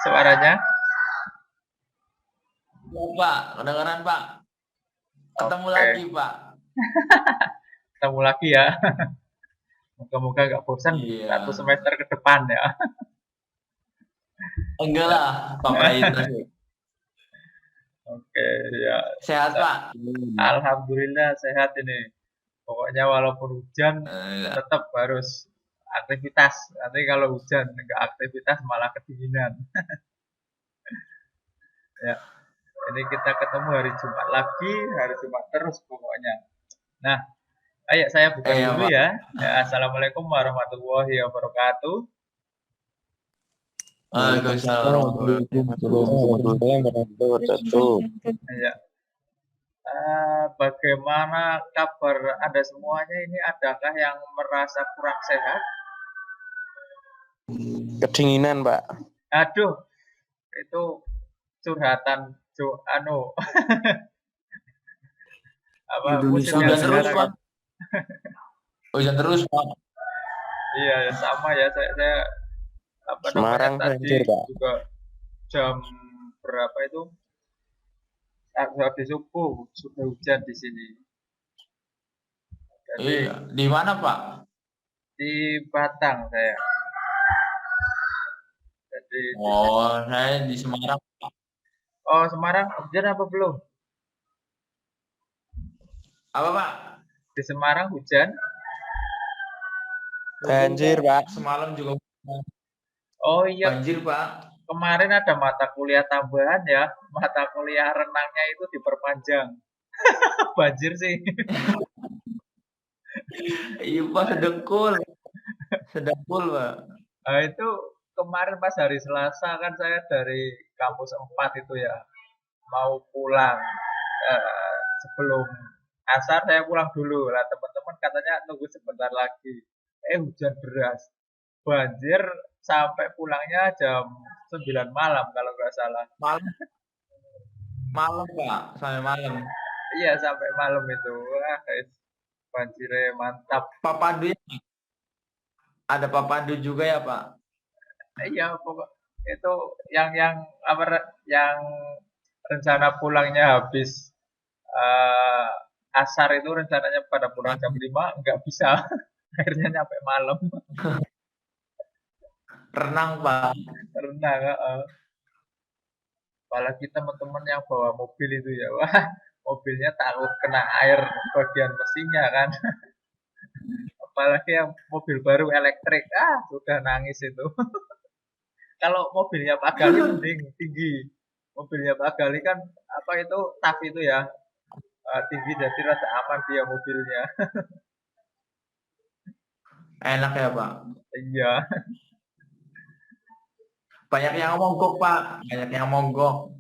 suaranya? Ya, Pak, kedengaran Pak. Ketemu lagi Oke, Pak. ketemu lagi ya. Moga-moga nggak bosan Iya. satu semester ke depan ya. Enggak lah, Bapak itu sih. Oke, ya. Sehat Pak. Alhamdulillah sehat ini. Pokoknya walaupun hujan, Iya. tetap harus aktivitas. Nanti kalau hujan nggak aktivitas malah kedinginan. Ya, ini kita ketemu hari Jumat lagi, hari Jumat terus pokoknya. Nah, ayo saya buka Iya dulu Pak. ya. Ya, Assalamualaikum warahmatullahi wabarakatuh. Waalaikumsalam warahmatullahi wabarakatuh. Waalaikumsalam warahmatullahi wabarakatuh. Ya, bagaimana kabar Anda semuanya ini? Adakah yang merasa kurang sehat? Kedinginan, Pak. Aduh, itu curhatan apa musim Indonesia yang Hujan terus sekarang. Pak. Hujan terus Pak. Iya, ya sama ya saya apa namanya Semarang tadi banjir, Pak. juga jam berapa itu habis subuh sudah hujan di sini. Jadi Iya. Di mana Pak? di Batang saya. Jadi Oh, saya di Semarang. oh Semarang hujan apa belum? Apa Pak? Di Semarang hujan? Banjir, Pak. Semalam juga Oh iya, banjir Pak. kemarin ada mata kuliah tambahan ya, mata kuliah renangnya itu diperpanjang. Banjir sih. Iya Pak, sedengkul. Sedengkul Pak. Nah, itu kemarin pas hari Selasa kan saya dari kampus 4 itu ya, mau pulang. Sebelum asar saya pulang dulu lah, teman-teman katanya tunggu sebentar lagi. Hujan deras, banjir sampai pulangnya jam 9 malam kalau nggak salah. Malam, malam Pak, sampai malam. Iya sampai malam itu. Wah, guys, banjirnya mantap. Pak Pandu ada Pak Pandu juga ya Pak? Iya pokok itu yang apa yang rencana pulangnya habis eh, asar itu rencananya pada pulang jam 5 nggak bisa. Akhirnya nyampe malam. Renang Pak. Renang, apalagi teman-teman yang bawa mobil itu ya, wah mobilnya takut kena air bagian mesinnya kan. Apalagi yang mobil baru elektrik, sudah nangis itu. Kalau mobilnya Pak Gali mending tinggi. Mobilnya Pak Gali kan apa itu tap itu ya, tinggi jadi rada aman dia mobilnya. Enak ya Pak. Iya, Banyak yang mogok Pak. Banyak yang mogok.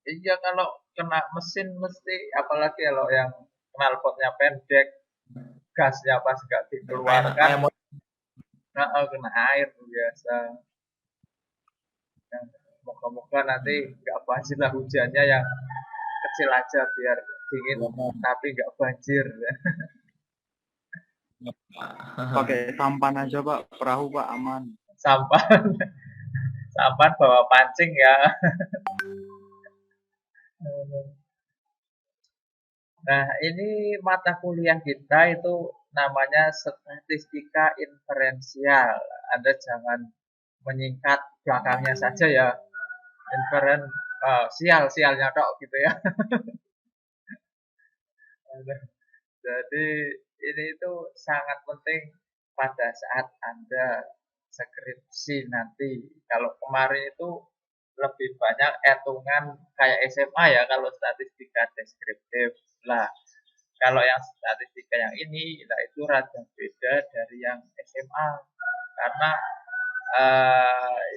iya kalau kena mesin mesti, apalagi kalau yang knalpotnya pendek, gasnya pas nggak Kayak dikeluarkan, kayak kena air biasa. Yang moga-moga nanti nggak banjir lah, hujannya yang kecil aja biar dingin tapi nggak banjir. pakai sampan aja Pak, perahu Pak aman. Sampan sampan bawa pancing ya. Nah, ini mata kuliah kita itu namanya statistika inferensial. Anda jangan menyingkat belakangnya saja ya. Inferen sialnya tok gitu ya. Jadi ini itu sangat penting pada saat Anda skripsi nanti. Kalau kemarin itu lebih banyak hitungan kayak SMA ya kalau statistika deskriptif. Lah, kalau yang statistika yang ini lah itu rada beda dari yang SMA karena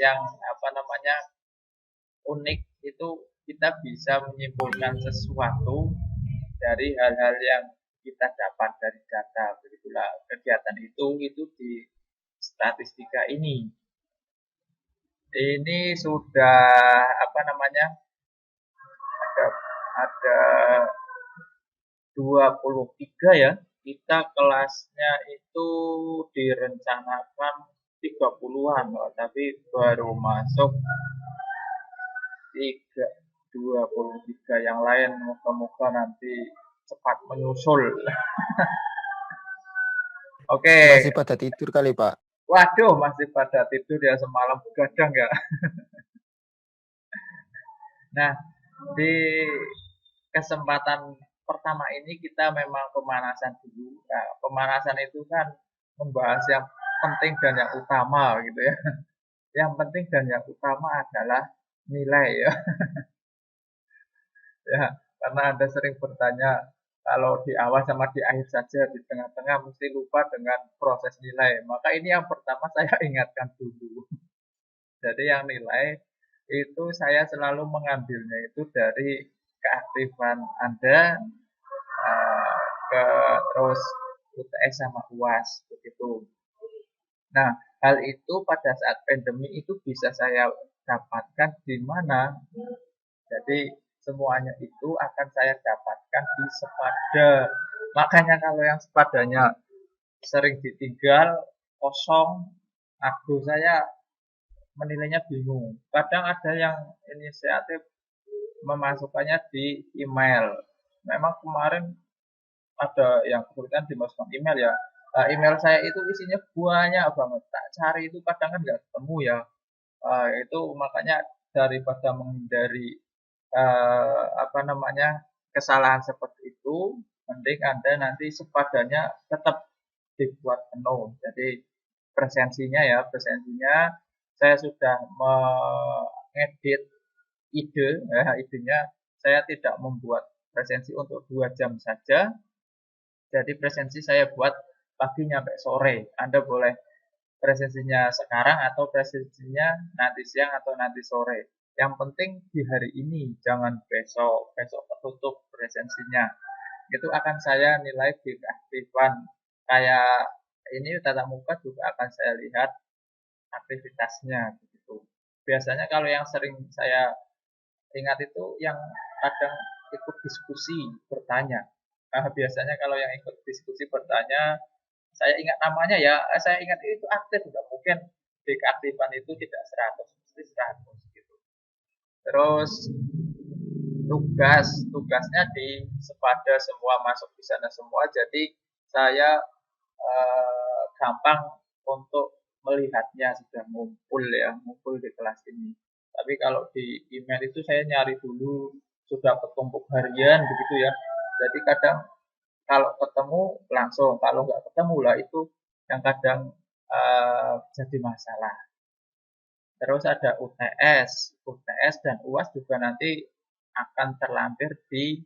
yang apa namanya unik itu kita bisa menyimpulkan sesuatu dari hal-hal yang kita dapat dari data. Begitulah kegiatan itu di statistika ini. Ini sudah apa namanya ada ada 23 ya. Kita kelasnya itu direncanakan 30-an, tapi baru masuk 23, 23 yang lain moga-moga nanti cepat menyusul. Oke. Masih pada tidur kali, Pak. Waduh, masih pada tidur ya, semalam begadang ya. Nah, di kesempatan pertama ini kita memang pemanasan dulu. Nah, pemanasan itu kan membahas yang penting dan yang utama gitu ya. Yang penting dan yang utama adalah nilai ya. Ya, karena Anda sering bertanya kalau di awal sama di akhir saja, di tengah-tengah mesti lupa dengan proses nilai. Maka ini yang pertama saya ingatkan dulu. Jadi yang nilai itu saya selalu mengambilnya itu dari keaktifan Anda ke terus UTS sama UAS begitu. Nah, hal itu pada saat pandemi itu bisa saya dapatkan di mana? Jadi semuanya itu akan saya dapatkan di Sepada. Makanya kalau yang Sepadanya sering ditinggal, kosong, aduh saya menilainya bingung. Kadang ada yang inisiatif memasukkannya di email. Memang kemarin ada yang kesulitan dimasukkan email ya. Nah, email saya itu isinya banyak banget. Tak cari itu kadang kan nggak ketemu ya. Itu makanya daripada menghindari kesalahan seperti itu, mending Anda nanti Sepadanya tetap dibuat penuh. Jadi presensinya saya sudah mengedit idenya saya tidak membuat presensi untuk 2 jam saja. Jadi presensi saya buat pagi sampai sore. Anda boleh presensinya sekarang atau presensinya nanti siang atau nanti sore. Yang penting di hari ini, jangan besok tertutup presensinya. Itu akan saya nilai di keaktifan. Kayak ini tatap muka juga akan saya lihat aktivitasnya begitu. Biasanya kalau yang sering saya ingat itu yang kadang ikut diskusi bertanya. Biasanya kalau yang ikut diskusi bertanya, saya ingat namanya ya, saya ingat itu aktif, nggak mungkin di keaktifan itu tidak 100, mesti 100 gitu. Terus tugasnya di Sepada semua masuk di sana semua, jadi saya gampang untuk melihatnya sudah ngumpul di kelas ini. Tapi kalau di email itu saya nyari dulu sudah ketumpuk harian begitu ya. Jadi kadang kalau ketemu langsung, kalau nggak ketemu lah itu yang kadang jadi masalah. Terus ada UTS dan UAS juga nanti akan terlampir di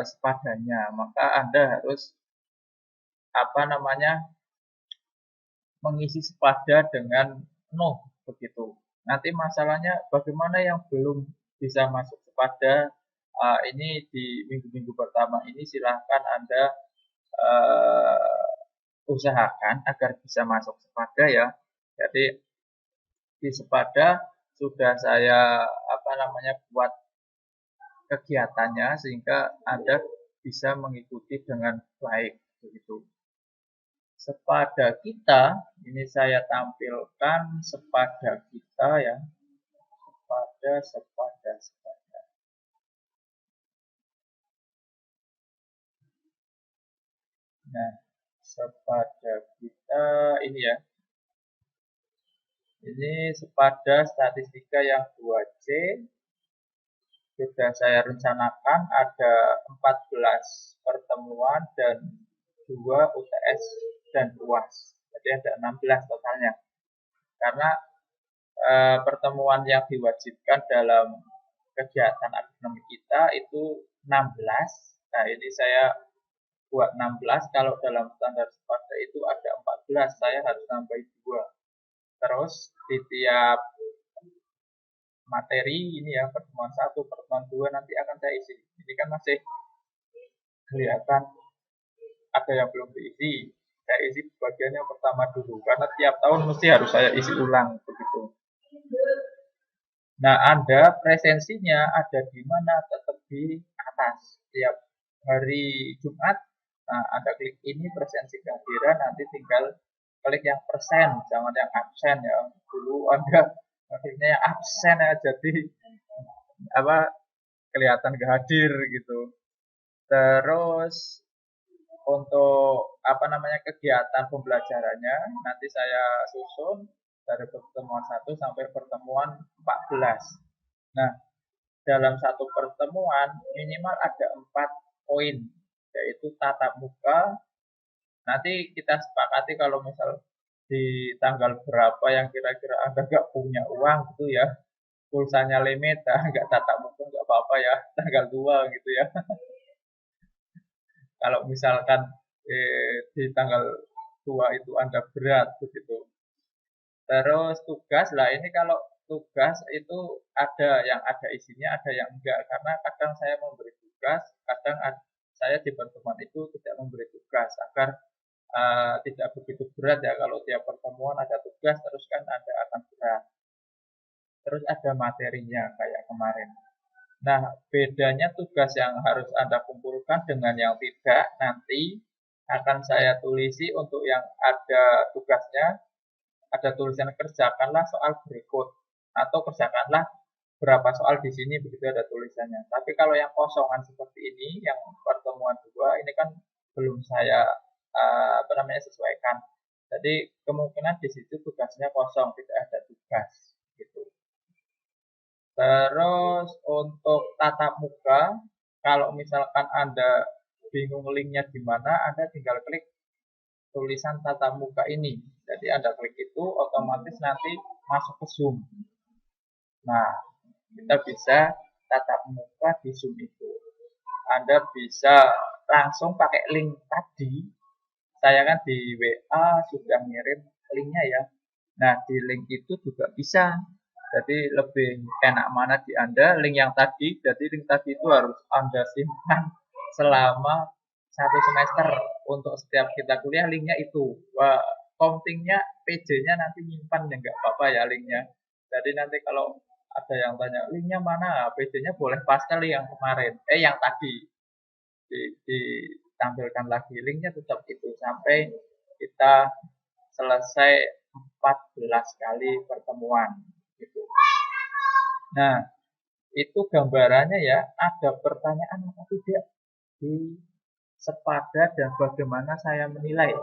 Sepadanya. Maka Anda harus mengisi Sepada dengan penuh begitu. Nanti masalahnya bagaimana yang belum bisa masuk Sepada, ini di minggu-minggu pertama ini silahkan Anda usahakan agar bisa masuk Sepada ya. Jadi di Sepada sudah saya buat kegiatannya sehingga Anda bisa mengikuti dengan baik begitu. Sepada kita, ini saya tampilkan Sepada kita ya. Sepada. Nah, Sepada kita ini ya. Ini Sepada statistika yang 2C. Sudah saya rencanakan ada 14 pertemuan dan 2 UTS dan UAS. Jadi ada 16 totalnya. Karena pertemuan yang diwajibkan dalam kegiatan akademik kita itu 16. Nah, ini saya buat 16. Kalau dalam standar Sepada itu ada 14, saya harus nambahin 2. Terus di tiap materi ini ya, pertemuan 1, pertemuan 2 nanti akan saya isi. Ini kan masih kelihatan ada yang belum diisi. Saya isi bagian yang pertama dulu karena tiap tahun mesti harus saya isi ulang begitu. Nah, Anda presensinya ada di mana? Tetap di atas. Tiap hari Jumat, nah Anda klik ini presensi kehadiran, nanti tinggal klik yang persen, jangan yang absen ya. Dulu Anda akhirnya yang absen ya, jadi kelihatan gak hadir gitu. Terus untuk kegiatan pembelajarannya nanti saya susun dari pertemuan 1 sampai pertemuan 14. Nah, dalam satu pertemuan minimal ada 4 poin, yaitu tatap muka. Nanti kita sepakati kalau misal di tanggal berapa yang kira-kira Anda nggak punya uang gitu ya, pulsanya limit, nggak tatap muka nggak apa-apa ya, tanggal 2 gitu ya. Kalau misalkan di tanggal 2 itu Anda berat begitu. Terus tugas lah, ini kalau tugas itu ada yang ada isinya, ada yang enggak. Karena kadang saya memberi tugas, kadang saya di pertemuan itu tidak memberi tugas agar tidak begitu berat ya. Kalau tiap pertemuan ada tugas terus kan Anda akan berat. Terus ada materinya kayak kemarin. Nah, bedanya tugas yang harus Anda kumpulkan dengan yang tidak nanti akan saya tulisi. Untuk yang ada tugasnya, ada tulisan kerjakanlah soal berikut atau kerjakanlah berapa soal di sini, begitu ada tulisannya. Tapi kalau yang kosongan seperti ini, yang pertemuan 2 ini kan belum saya sesuaikan. Jadi kemungkinan di situ tugasnya kosong, tidak ada tugas gitu. Terus untuk tatap muka, kalau misalkan Anda bingung linknya di mana, Anda tinggal klik tulisan tatap muka ini. Jadi Anda klik itu otomatis nanti masuk ke Zoom. Nah, kita bisa tatap muka di Zoom itu. Anda bisa langsung pakai link tadi. Saya kan di WA sudah ngirim linknya ya. Nah, di link itu juga bisa. Jadi lebih enak mana di Anda, link yang tadi. Jadi link tadi itu harus Anda simpan selama 1 semester. Untuk setiap kita kuliah linknya itu. Wah, countingnya PJ-nya nanti nyimpan ya, nggak apa-apa ya linknya. Jadi nanti kalau ada yang tanya linknya mana, PJ-nya boleh pastel yang kemarin, yang tadi ditampilkan lagi, linknya tetap itu sampai kita selesai 14 kali pertemuan gitu. Nah, itu gambarannya ya. Ada pertanyaan apa tidak di Sepada dan bagaimana saya menilai?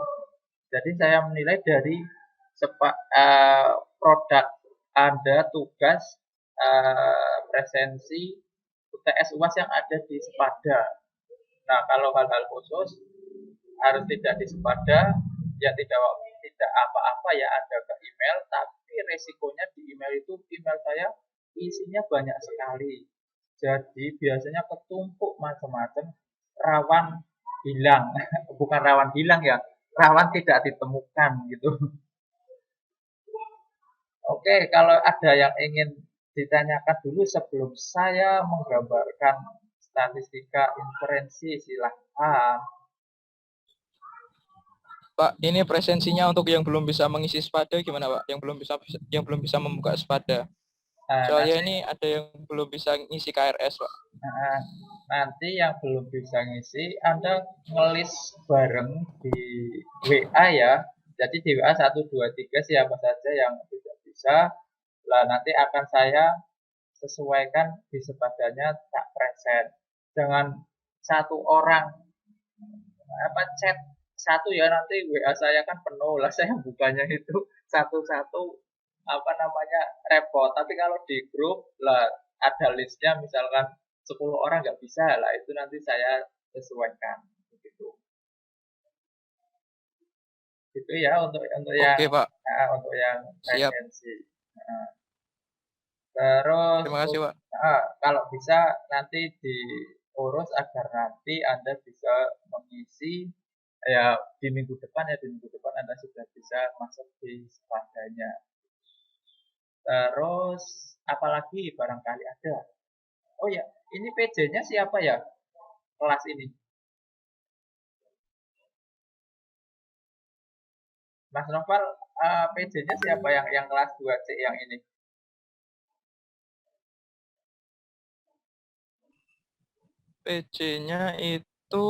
Jadi saya menilai dari produk Anda, tugas, presensi, UTS UAS yang ada di Sepada. Nah, kalau hal-hal khusus harus tidak di Sepada, ya tidak apa-apa ya, ada ke email, tapi resikonya di email itu, email saya isinya banyak sekali. Jadi biasanya ketumpuk macam-macam, rawan hilang. Bukan rawan hilang ya, rawan tidak ditemukan gitu. Oke, kalau ada yang ingin ditanyakan dulu sebelum saya menggambarkan statistika inferensi, silahkan. Pak, ini presensinya untuk yang belum bisa mengisi Sepada gimana, Pak? Yang belum bisa membuka Sepada. Soalnya ini ada yang belum bisa ngisi KRS, Pak. Nanti yang belum bisa ngisi, Anda ngelis bareng di WA ya. Jadi di WA 1, 2, 3 siapa saja yang tidak bisa, lah nanti akan saya sesuaikan di Sepadanya tak present. Jangan satu orang chat satu ya, nanti WA saya kan penuh lah, saya bukanya itu satu-satu repot. Tapi kalau di grup lah ada listnya, misalkan 10 orang nggak bisa lah, itu nanti saya sesuaikan begitu. Itu ya untuk yang Oke, Pak. untuk yang presensi. Terus terima kasih, Pak. Kalau bisa nanti diurus agar nanti Anda bisa mengisi ya di minggu depan Anda sudah bisa masuk di Sepadanya. Terus apalagi barangkali ada. Oh ya, ini PJ-nya siapa ya? Kelas ini. Mas Novel, PJ-nya siapa yang kelas 2C yang ini? PJ-nya itu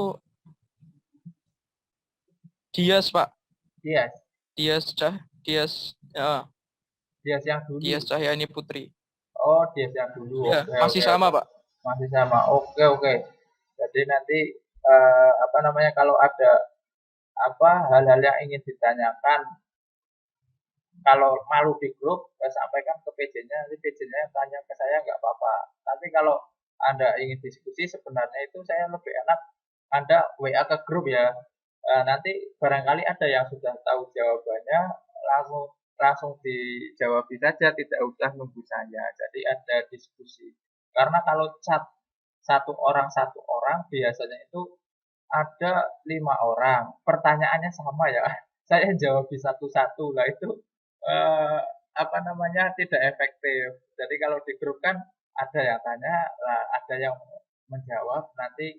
Dias, Pak. Dias yang dulu. Dias Cahyani Putri. Oh, dia yang dulu. Ya, Oke, masih oke, sama, oke. Pak. Masih sama. Oke, oke. Jadi nanti apa namanya kalau ada apa hal-hal yang ingin ditanyakan, kalau malu di grup, sampaikan ke PJ-nya, nanti PJ-nya tanya ke saya nggak apa-apa. Tapi kalau Anda ingin diskusi, sebenarnya itu saya lebih enak Anda WA ke grup ya. Nanti barangkali ada yang sudah tahu jawabannya, langsung langsung dijawab saja, tidak usah nunggu saya. Jadi ada diskusi. Karena kalau chat satu orang biasanya itu ada 5 orang. Pertanyaannya sama ya. Saya jawab di satu-satu lah itu apa namanya tidak efektif. Jadi kalau di grup kan ada yang tanya, ada yang menjawab, nanti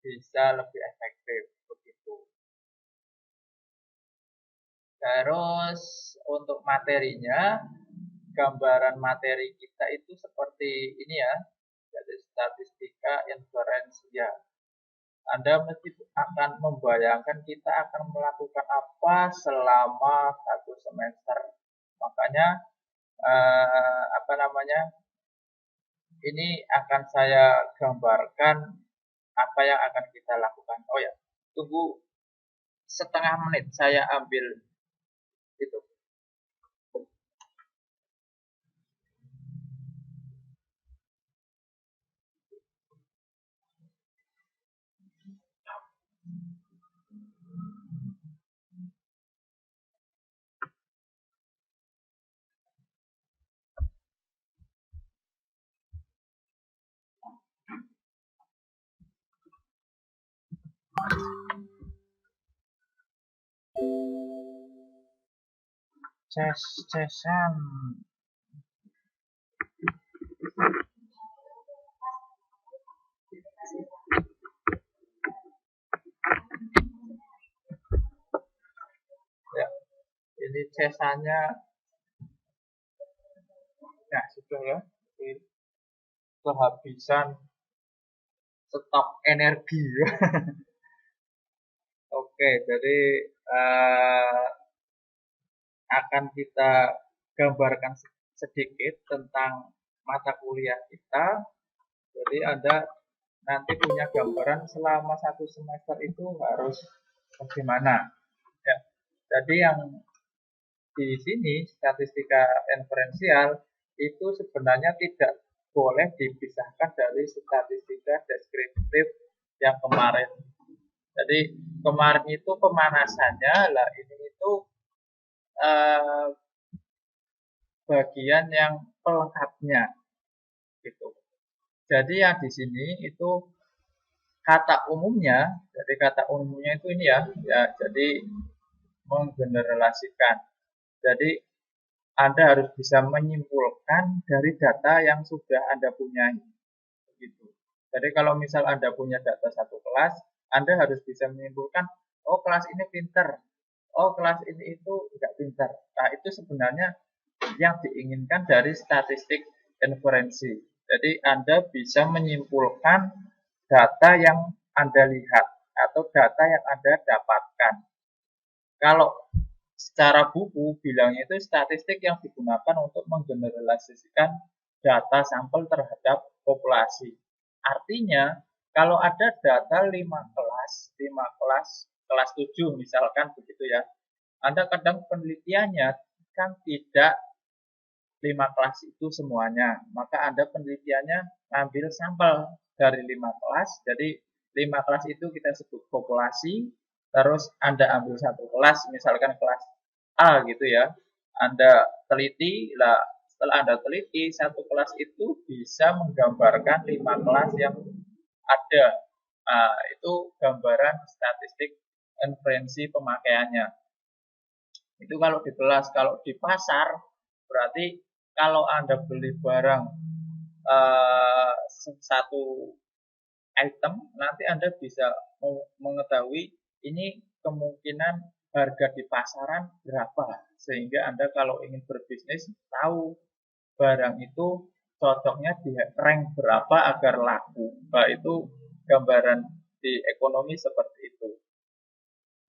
bisa lebih efektif begitu. Terus untuk materinya, gambaran materi kita itu seperti ini ya, jadi statistika inferensial. Anda mesti akan membayangkan kita akan melakukan apa selama 1 semester. Makanya apa namanya, ini akan saya gambarkan apa yang akan kita lakukan. Oh ya, tunggu setengah menit, saya ambil itu. Cesan. Ya, ini cesannya. Nah, sudah ya. Kehabisan stok energi. Oke, jadi akan kita gambarkan sedikit tentang mata kuliah kita. Jadi Anda nanti punya gambaran selama 1 semester itu harus bagaimana. Ya, jadi yang di sini statistika inferensial itu sebenarnya tidak boleh dipisahkan dari statistika deskriptif yang kemarin. Jadi kemarin itu pemanasannya, lah ini itu bagian yang pelengkapnya gitu. Jadi yang di sini itu kata umumnya, jadi kata umumnya itu ini ya, jadi menggeneralisasikan. Jadi Anda harus bisa menyimpulkan dari data yang sudah Anda punya. Gitu. Jadi kalau misal Anda punya data satu kelas, Anda harus bisa menyimpulkan, oh kelas ini pinter, oh kelas ini itu enggak pinter. Nah itu sebenarnya yang diinginkan dari statistik inferensi. Jadi Anda bisa menyimpulkan data yang Anda lihat atau data yang Anda dapatkan. Kalau secara buku bilangnya itu statistik yang digunakan untuk menggeneralisasikan data sampel terhadap populasi. Artinya kalau ada data 5 kelas 7 misalkan begitu ya. Anda kadang penelitiannya kan tidak 5 kelas itu semuanya. Maka Anda penelitiannya ambil sampel dari 5 kelas. Jadi 5 kelas itu kita sebut populasi. Terus Anda ambil satu kelas, misalkan kelas A gitu ya. Anda teliti, lah setelah Anda teliti, satu kelas itu bisa menggambarkan 5 kelas yang ada. Nah, itu gambaran statistik inferensi pemakaiannya. Itu kalau di kelas, kalau di pasar, berarti kalau Anda beli barang satu item, nanti Anda bisa mengetahui ini kemungkinan harga di pasaran berapa, sehingga Anda kalau ingin berbisnis tahu barang itu cocoknya di rank berapa agar laku. Nah, itu gambaran di ekonomi seperti itu.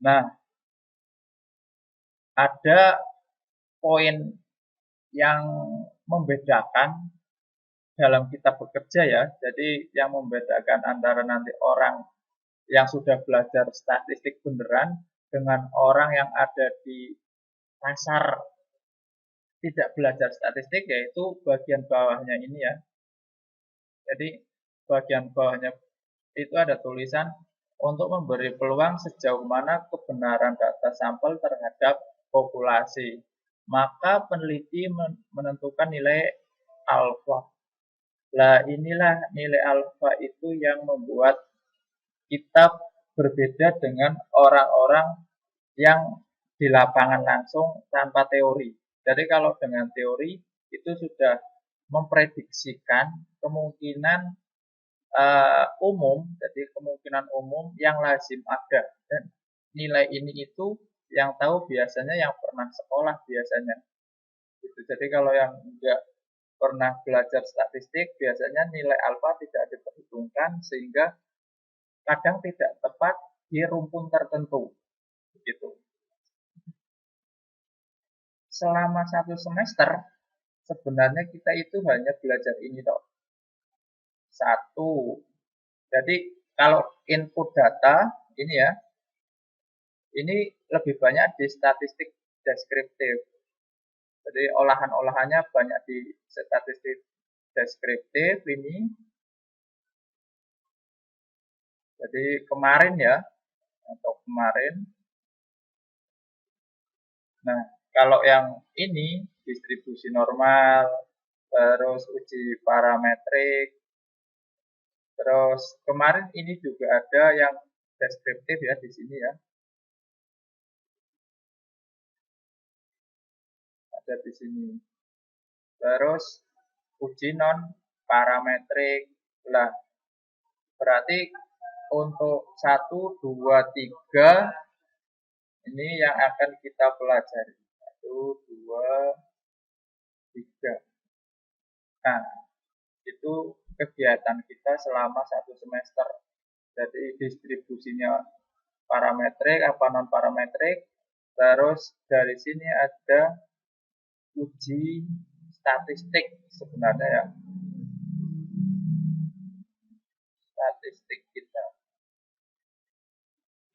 Nah, ada poin yang membedakan dalam kita bekerja ya. Jadi yang membedakan antara nanti orang yang sudah belajar statistik beneran dengan orang yang ada di pasar tidak belajar statistik, yaitu bagian bawahnya ini ya. Jadi bagian bawahnya itu ada tulisan untuk memberi peluang sejauh mana kebenaran data sampel terhadap populasi. Maka peneliti menentukan nilai alfa. Nah, inilah nilai alfa itu yang membuat kita berbeda dengan orang-orang yang di lapangan langsung tanpa teori. Jadi kalau dengan teori itu sudah memprediksikan kemungkinan umum, jadi kemungkinan umum yang lazim ada, dan nilai ini itu yang tahu biasanya yang pernah sekolah biasanya. Gitu. Jadi kalau yang enggak pernah belajar statistik biasanya nilai alfa tidak diperhitungkan sehingga kadang tidak tepat di rumpun tertentu. Begitu. Selama 1 semester sebenarnya kita itu hanya belajar ini toh. 1. Jadi kalau input data ini ya, ini lebih banyak di statistik deskriptif. Jadi olahan-olahannya banyak di statistik deskriptif ini. Jadi kemarin ya, atau kemarin. Nah, kalau yang ini distribusi normal, terus uji parametrik, terus kemarin ini juga ada yang deskriptif ya di sini ya. Ada di sini. Terus uji non parametrik. Lah, berarti untuk 1, 2, 3 ini yang akan kita pelajari. 1, 2, 3. Nah, itu kegiatan kita selama 1 semester. Jadi distribusinya parametrik apa non parametrik. Terus dari sini ada uji statistik sebenarnya ya. Statistik kita.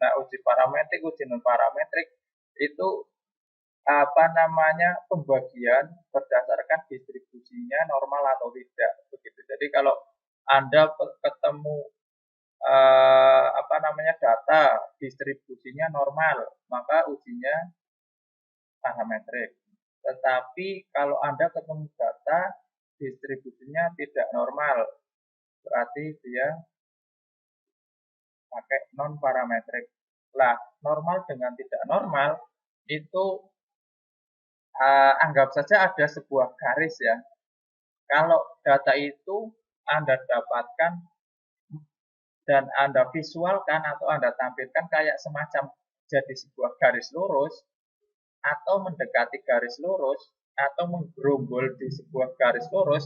Nah, uji parametrik, uji non parametrik itu pembagian berdasarkan distribusinya normal atau tidak begitu. Jadi kalau Anda ketemu data distribusinya normal, maka ujinya parametrik. Tetapi kalau Anda ketemu data distribusinya tidak normal, berarti dia pakai non parametrik. Lah, normal dengan tidak normal itu anggap saja ada sebuah garis ya. Kalau data itu Anda dapatkan dan Anda visualkan atau Anda tampilkan kayak semacam jadi sebuah garis lurus atau mendekati garis lurus atau menggerombol di sebuah garis lurus,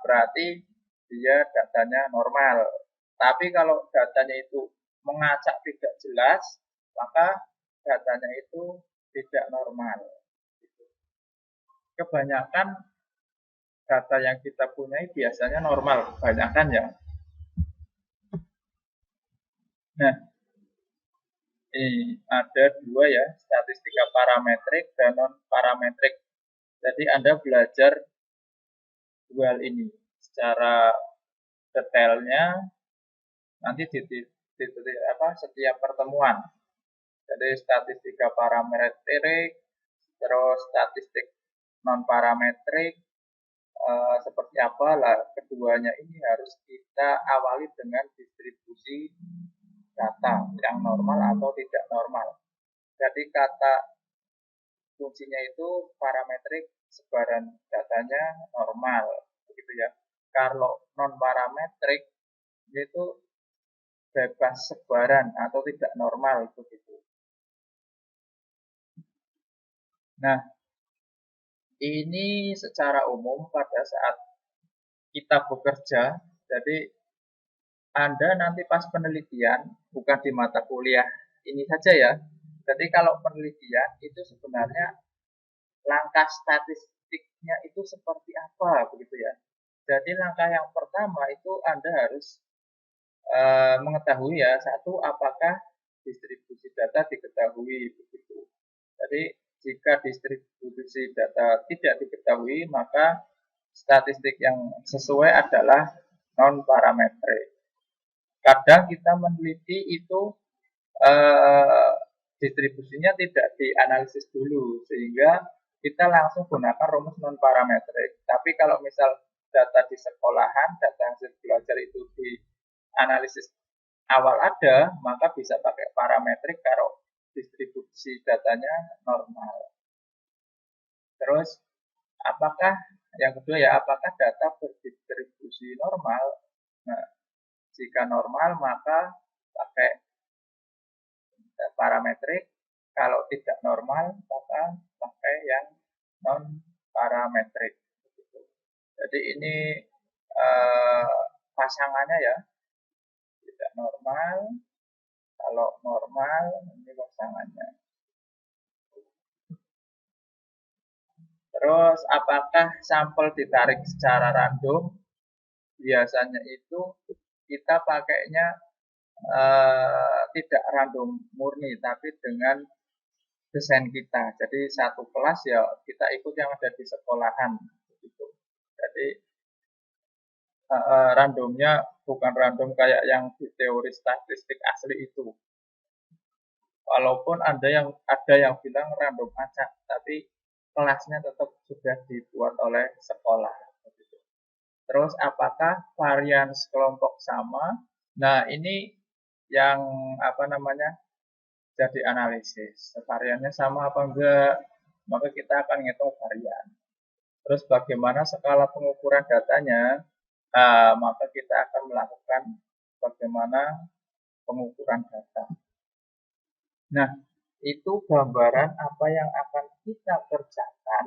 berarti dia datanya normal. Tapi kalau datanya itu mengacak tidak jelas, maka datanya itu tidak normal. Kebanyakan data yang kita punyai biasanya normal, kebanyakan ya. Nah, ini ada 2 ya, statistika parametrik dan non parametrik. Jadi Anda belajar 2 hal ini secara detailnya nanti di setiap pertemuan. Jadi statistika parametrik, terus statistik non parametrik seperti apa lah, keduanya ini harus kita awali dengan distribusi data yang normal atau tidak normal. Jadi kata kuncinya itu parametrik sebaran datanya normal begitu ya. Kalau non parametrik itu bebas sebaran atau tidak normal begitu. Nah, ini secara umum pada saat kita bekerja, jadi Anda nanti pas penelitian, bukan di mata kuliah ini saja ya. Jadi kalau penelitian itu sebenarnya langkah statistiknya itu seperti apa begitu ya. Jadi langkah yang pertama itu Anda harus mengetahui ya, satu, apakah distribusi data diketahui begitu. Jadi jika distribusi data tidak diketahui, maka statistik yang sesuai adalah non parametrik. Kadang kita meneliti itu distribusinya tidak dianalisis dulu, sehingga kita langsung gunakan rumus non parametrik. Tapi kalau misal data di sekolahan, data hasil belajar itu dianalisis awal ada, maka bisa pakai parametrik kalau distribusi datanya normal. Terus apakah yang kedua ya, apakah data berdistribusi normal? Nah, jika normal maka pakai parametrik, kalau tidak normal maka pakai yang non parametrik. Jadi ini pasangannya ya, tidak normal, kalau normal ini pasangannya. Terus apakah sampel ditarik secara random? Biasanya itu kita pakainya tidak random murni, tapi dengan desain kita. Jadi satu kelas ya kita ikut yang ada di sekolahan. Gitu. Jadi randomnya bukan random kayak yang di teori statistik asli itu. Walaupun ada yang bilang random acak, tapi kelasnya tetap sudah dibuat oleh sekolah. Gitu. Terus apakah varian kelompok sama? Nah ini yang jadi analisis. Variannya sama apa enggak? Maka kita akan ngitung varian. Terus bagaimana skala pengukuran datanya? Maka kita akan melakukan bagaimana pengukuran data. Nah, itu gambaran apa yang akan kita kerjakan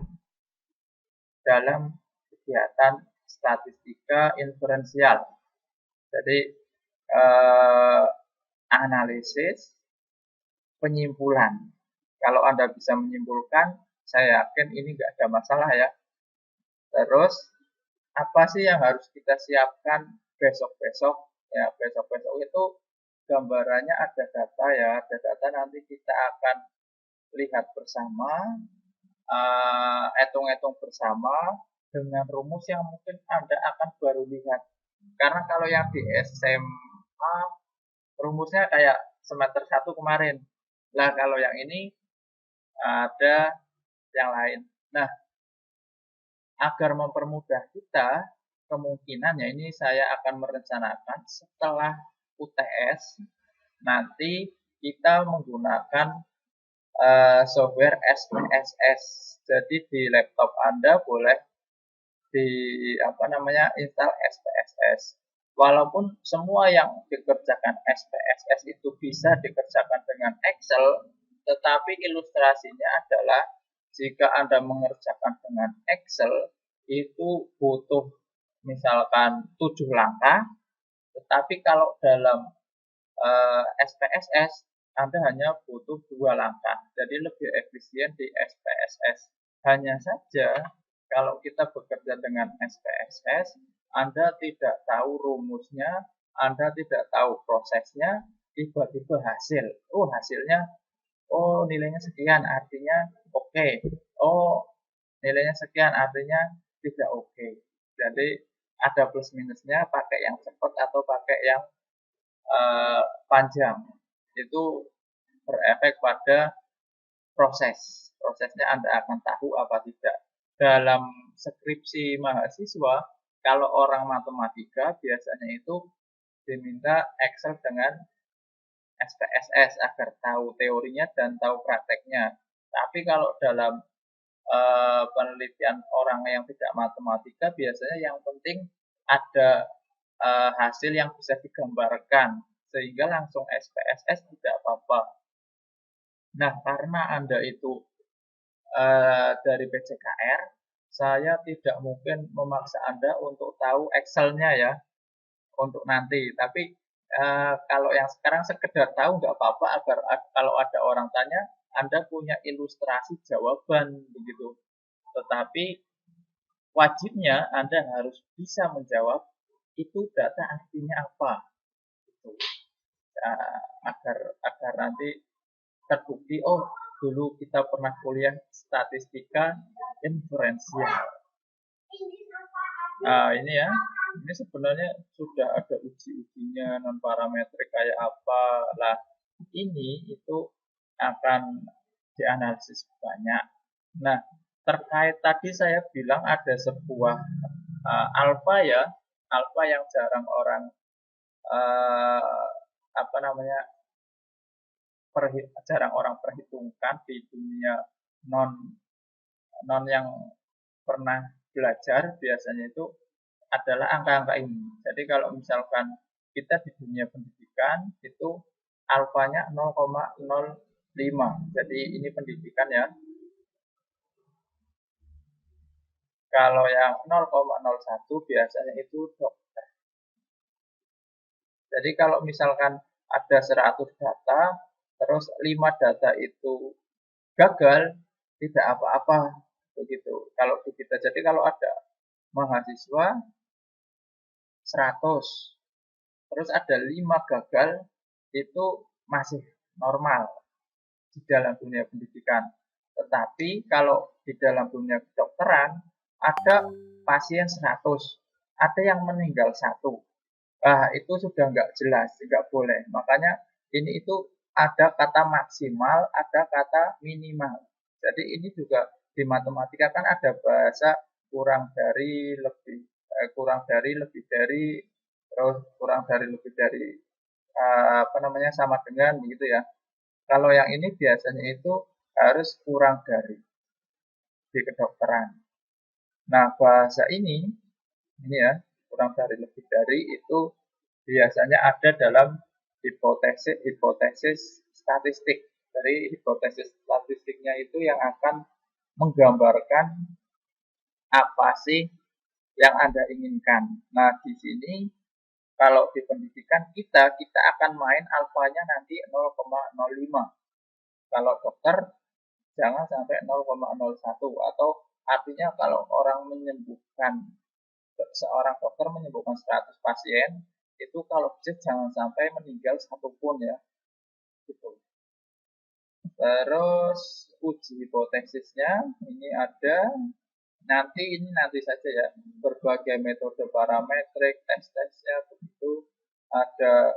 dalam kegiatan statistika inferensial. Jadi analisis, penyimpulan. Kalau Anda bisa menyimpulkan, saya yakin ini nggak ada masalah ya. Terus apa sih yang harus kita siapkan besok-besok? Ya, besok-besok itu gambarannya ada data ya, ada data nanti kita akan lihat bersama, hitung-hitung bersama dengan rumus yang mungkin Anda akan baru lihat. Karena kalau yang di SMA rumusnya kayak semester 1 kemarin. Lah kalau yang ini ada yang lain. Nah, agar mempermudah kita, kemungkinan ya ini saya akan merencanakan setelah UTS nanti kita menggunakan software SPSS. Jadi di laptop Anda boleh install SPSS. Walaupun semua yang dikerjakan SPSS itu bisa dikerjakan dengan Excel, tetapi ilustrasinya adalah jika Anda mengerjakan dengan Excel itu butuh misalkan 7 langkah, tetapi kalau dalam SPSS Anda hanya butuh 2 langkah. Jadi lebih efisien di SPSS. Hanya saja kalau kita bekerja dengan SPSS, Anda tidak tahu rumusnya, Anda tidak tahu prosesnya, tiba-tiba hasil. Hasilnya nilainya sekian, artinya oke. Nilainya sekian, artinya tidak oke. Jadi ada plus minusnya, pakai yang cepat atau pakai yang panjang. Itu berefek pada proses. Prosesnya Anda akan tahu apa tidak. Dalam skripsi mahasiswa, kalau orang matematika biasanya itu diminta Excel dengan SPSS agar tahu teorinya dan tahu prakteknya. Tapi kalau dalam penelitian orang yang tidak matematika, biasanya yang penting ada hasil yang bisa digambarkan, sehingga langsung SPSS tidak apa-apa. Nah, karena Anda itu dari PJKR, saya tidak mungkin memaksa Anda untuk tahu Excel-nya ya, untuk nanti. Tapi kalau yang sekarang sekedar tahu nggak apa-apa, agar kalau ada orang tanya, Anda punya ilustrasi jawaban begitu. Tetapi wajibnya Anda harus bisa menjawab itu data artinya apa. Gitu. Agar agar nanti terbukti, oh dulu kita pernah kuliah statistika inferensial. Nah ini ya, ini sebenarnya sudah ada uji-ujinya non parametrik kayak apa lah. Ini itu akan dianalisis banyak. Nah terkait tadi saya bilang ada sebuah alfa ya, alfa yang jarang orang apa namanya jarang orang perhitungkan di dunia non non yang pernah belajar biasanya itu adalah angka-angka ini. Jadi kalau misalkan kita di dunia pendidikan itu alfanya 0,05. Jadi ini pendidikan ya. Kalau yang 0,01 biasanya itu dokter. Jadi kalau misalkan ada 100 data, terus 5 data itu gagal, tidak apa-apa begitu. Kalau kita jadi kalau ada mahasiswa 100, terus ada 5 gagal, itu masih normal di dalam dunia pendidikan. Tetapi kalau di dalam dunia kedokteran ada pasien 100, ada yang meninggal 1. Itu sudah nggak jelas, nggak boleh. Makanya ini itu ada kata maksimal, ada kata minimal. Jadi ini juga di matematika kan ada bahasa kurang dari lebih dari terus kurang dari lebih dari apa namanya sama dengan begitu ya. Kalau yang ini biasanya itu harus kurang dari di kedokteran. Nah, bahasa ini ya, kurang dari lebih dari itu biasanya ada dalam hipotesis statistik. Dari hipotesis statistiknya itu yang akan menggambarkan apa sih yang Anda inginkan. Nah, di sini kalau di pendidikan kita akan main alfanya nanti 0,05. Kalau dokter jangan sampai 0,01 atau artinya kalau orang menyembuhkan seorang dokter menyembuhkan 100 pasien itu kalau bisa jangan sampai meninggal satupun ya gitu. Terus uji hipotesisnya ini ada nanti saja ya, berbagai metode parametrik tes-tesnya begitu, ada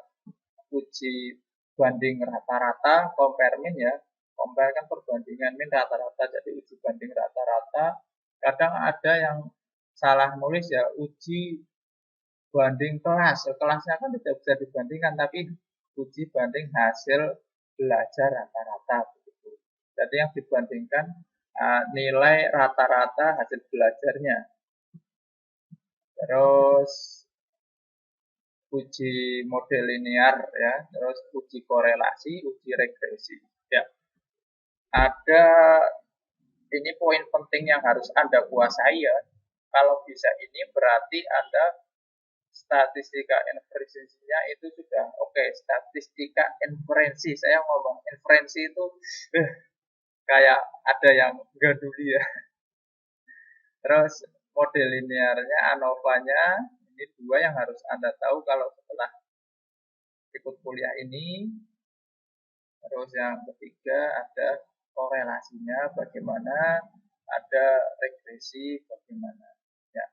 uji banding rata-rata, compare min ya, compare kan perbandingan min rata-rata, jadi uji banding rata-rata. Kadang ada yang salah nulis ya, uji banding kelas. Kelasnya kan tidak bisa dibandingkan, tapi uji banding hasil belajar rata-rata begitu. Jadi yang dibandingkan nilai rata-rata hasil belajarnya. Terus uji model linear ya, terus uji korelasi, uji regresi. Ya. Ada ini poin penting yang harus Anda kuasai ya. Kalau bisa ini berarti Anda statistika inferensinya itu sudah oke. Statistika inferensi, saya ngomong inferensi itu kayak ada yang ganduli ya. Terus model linearnya, ANOVA-nya, ini 2 yang harus Anda tahu kalau setelah ikut kuliah ini. Terus yang ketiga ada korelasinya bagaimana, ada regresi bagaimana. Ya,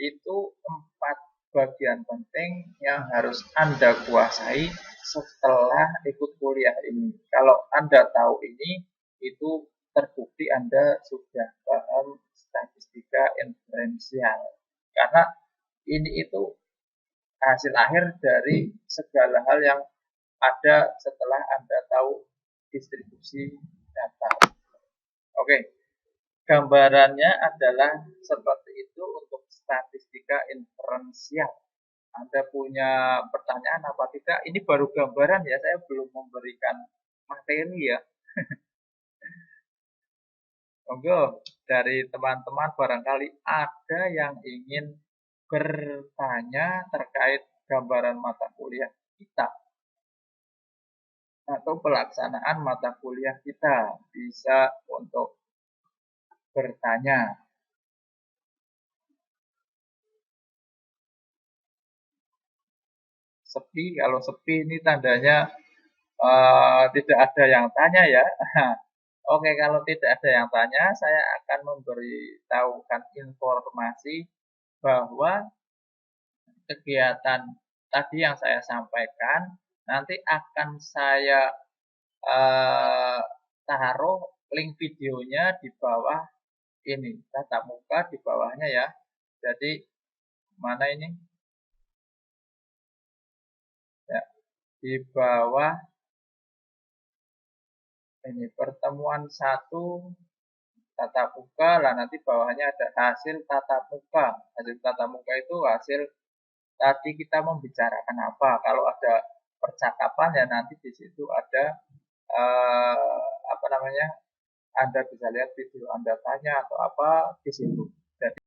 itu 4 bagian penting yang harus Anda kuasai setelah ikut kuliah ini. Kalau Anda tahu ini, itu terbukti Anda sudah paham statistika inferensial. Karena ini itu hasil akhir dari segala hal yang ada setelah Anda tahu distribusi data. Oke, gambarannya adalah seperti itu untuk statistika inferensial. Anda punya pertanyaan apa tidak? Ini baru gambaran ya, saya belum memberikan materi ya. Monggo dari teman-teman barangkali ada yang ingin bertanya terkait gambaran mata kuliah kita atau pelaksanaan mata kuliah kita, bisa untuk bertanya. sepi. Kalau sepi ini tandanya tidak ada yang tanya ya. Oke, kalau tidak ada yang tanya, saya akan memberitahukan informasi bahwa kegiatan tadi yang saya sampaikan nanti akan saya taruh link videonya di bawah ini, tatap muka di bawahnya ya. Jadi mana ini? Ya, di bawah ini pertemuan 1 tatap muka, lah nanti bawahnya ada hasil tatap muka. Hasil tatap muka itu hasil tadi kita membicarakan apa. Kalau ada percakapan ya nanti di situ ada apa namanya? Anda bisa lihat video Anda tanya atau apa di situ. Jadi